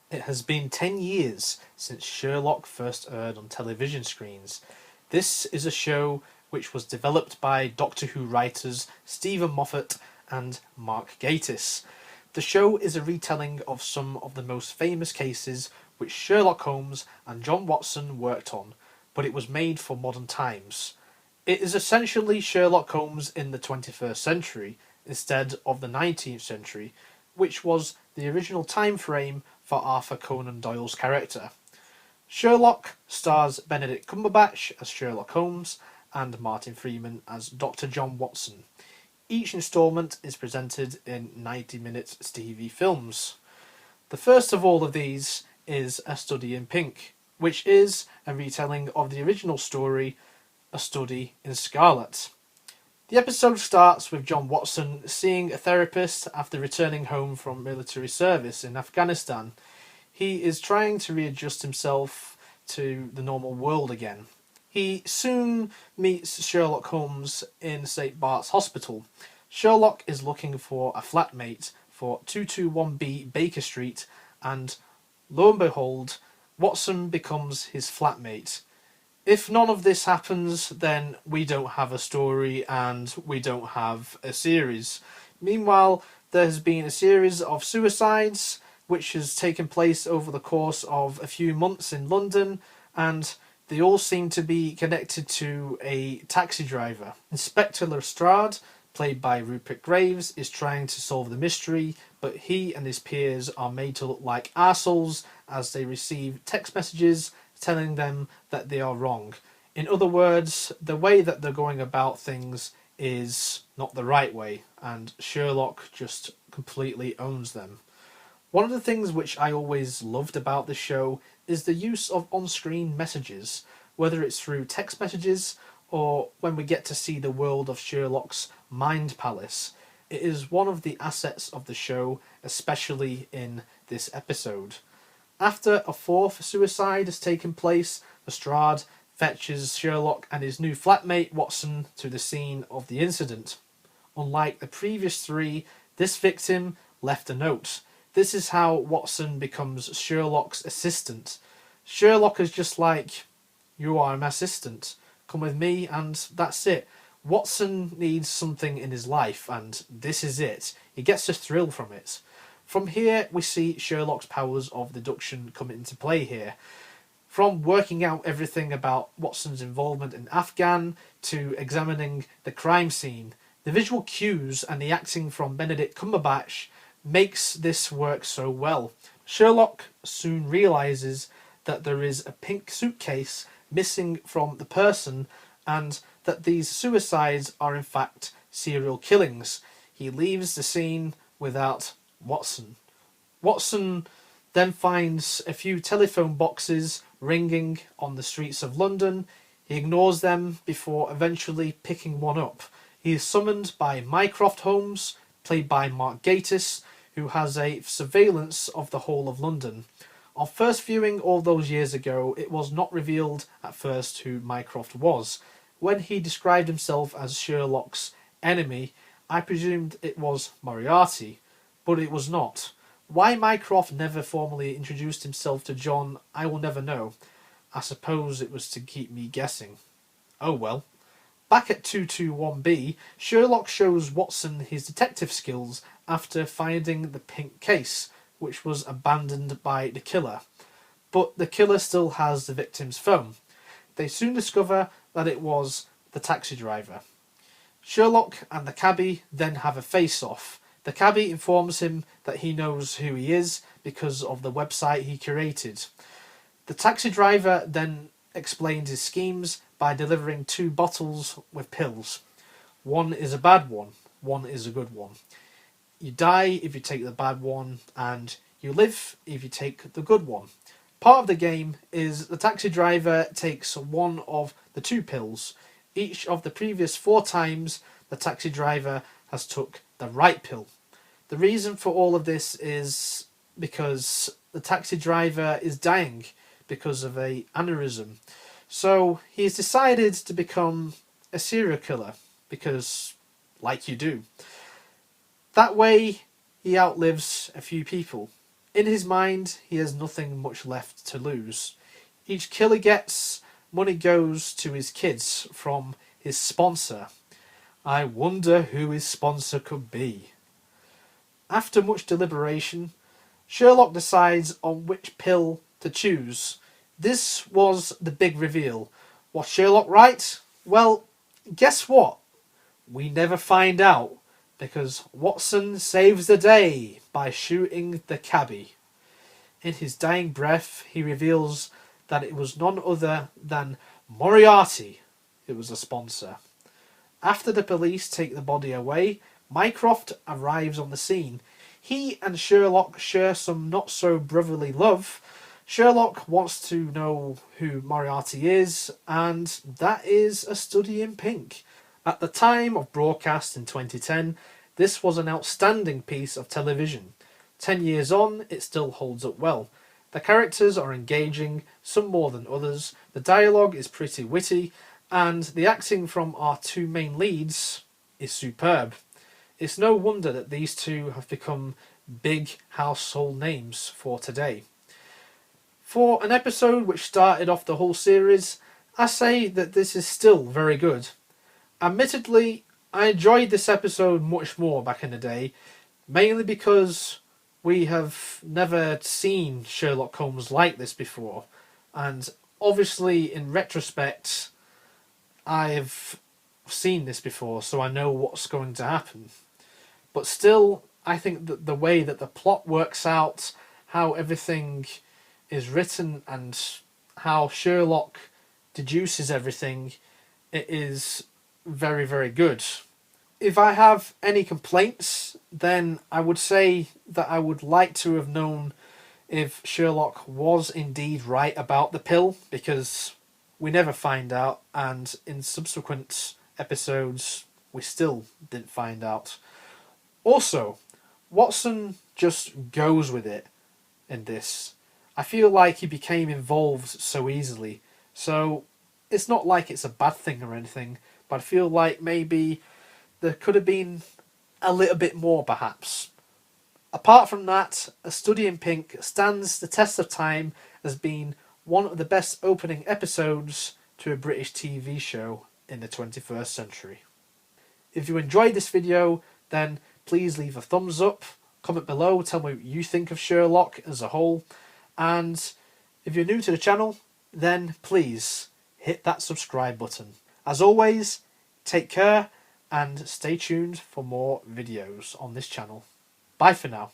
It has been 10 years since Sherlock first aired on television screens. This is a show which was developed by Doctor Who writers Stephen Moffat and Mark Gatiss. The show is a retelling of some of the most famous cases which Sherlock Holmes and John Watson worked on, but it was made for modern times. It is essentially Sherlock Holmes in the 21st century instead of the 19th century, which was the original time frame for Arthur Conan Doyle's character. Sherlock stars Benedict Cumberbatch as Sherlock Holmes and Martin Freeman as Dr. John Watson. Each instalment is presented in 90-minute TV films. The first of all of these is A Study in Pink, which is a retelling of the original story, A Study in Scarlet. The episode starts with John Watson seeing a therapist after returning home from military service in Afghanistan. He is trying to readjust himself to the normal world again. He soon meets Sherlock Holmes in St. Bart's Hospital. Sherlock is looking for a flatmate for 221B Baker Street, and lo and behold, Watson becomes his flatmate. If none of this happens, then we don't have a story and we don't have a series. Meanwhile, there has been a series of suicides which has taken place over the course of a few months in London, and they all seem to be connected to a taxi driver. Inspector Lestrade, played by Rupert Graves, is trying to solve the mystery, but he and his peers are made to look like arseholes as they receive text messages telling them that they are wrong. In other words, the way that they're going about things is not the right way, and Sherlock just completely owns them. One of the things which I always loved about this show is the use of on-screen messages, whether it's through text messages or when we get to see the world of Sherlock's mind palace. It is one of the assets of the show, especially in this episode. After a fourth suicide has taken place, Lestrade fetches Sherlock and his new flatmate Watson to the scene of the incident. Unlike the previous three, this victim left a note. This is how Watson becomes Sherlock's assistant. Sherlock is just like, "You are my assistant, come with me," and that's it. Watson needs something in his life, and this is it. He gets a thrill from it. From here, we see Sherlock's powers of deduction come into play here. From working out everything about Watson's involvement in Afghan to examining the crime scene, the visual cues and the acting from Benedict Cumberbatch makes this work so well. Sherlock soon realises that there is a pink suitcase missing from the person and that these suicides are in fact serial killings. He leaves the scene without Watson. Watson then finds a few telephone boxes ringing on the streets of London. He ignores them before eventually picking one up. He is summoned by Mycroft Holmes, played by Mark Gatiss, who has a surveillance of the whole of London. On first viewing all those years ago, it was not revealed at first who Mycroft was. When he described himself as Sherlock's enemy, I presumed it was Moriarty, but it was not. Why Mycroft never formally introduced himself to John, I will never know. I suppose it was to keep me guessing. Oh well. Back at 221B, Sherlock shows Watson his detective skills after finding the pink case, which was abandoned by the killer. But the killer still has the victim's phone. They soon discover that it was the taxi driver. Sherlock and the cabbie then have a face-off. The cabbie informs him that he knows who he is because of the website he curated. The taxi driver then explains his schemes by delivering 2 bottles with pills. One is a bad one is a good one. You die if you take the bad one, and you live if you take the good one. Part of the game is the taxi driver takes one of the 2 pills. Each of the previous 4 times the taxi driver has took the right pill. The reason for all of this is because the taxi driver is dying because of a aneurysm. So he's decided to become a serial killer because, like you do. That way he outlives a few people. In his mind, he has nothing much left to lose. Each kill he gets, money goes to his kids from his sponsor. I wonder who his sponsor could be. After much deliberation, Sherlock decides on which pill to choose. This was the big reveal. Was Sherlock right? Well, guess what? We never find out, because Watson saves the day by shooting the cabbie. In his dying breath, he reveals that it was none other than Moriarty who was the sponsor. After the police take the body away, Mycroft arrives on the scene. He and Sherlock share some not-so-brotherly love. Sherlock wants to know who Moriarty is, and that is A Study in Pink. At the time of broadcast in 2010, this was an outstanding piece of television. 10 years on, it still holds up well. The characters are engaging, some more than others, the dialogue is pretty witty, and the acting from our two main leads is superb. It's no wonder that these two have become big household names for today. For an episode which started off the whole series, I say that this is still very good. Admittedly, I enjoyed this episode much more back in the day, mainly because we have never seen Sherlock Holmes like this before, and obviously in retrospect I've seen this before, so I know what's going to happen. But still, I think that the way that the plot works out, how everything is written and how Sherlock deduces everything, it is very, very good. If I have any complaints, then I would say that I would like to have known if Sherlock was indeed right about the pill, because we never find out, and in subsequent episodes we still didn't find out. Also, Watson just goes with it in this. I feel like he became involved so easily, so it's not like it's a bad thing or anything, but I feel like maybe there could have been a little bit more, perhaps. Apart from that, A Study in Pink stands the test of time as being one of the best opening episodes to a British TV show in the 21st century. If you enjoyed this video, then please leave a thumbs up, comment below, tell me what you think of Sherlock as a whole, and if you're new to the channel, then please hit that subscribe button. As always, take care and stay tuned for more videos on this channel. Bye for now.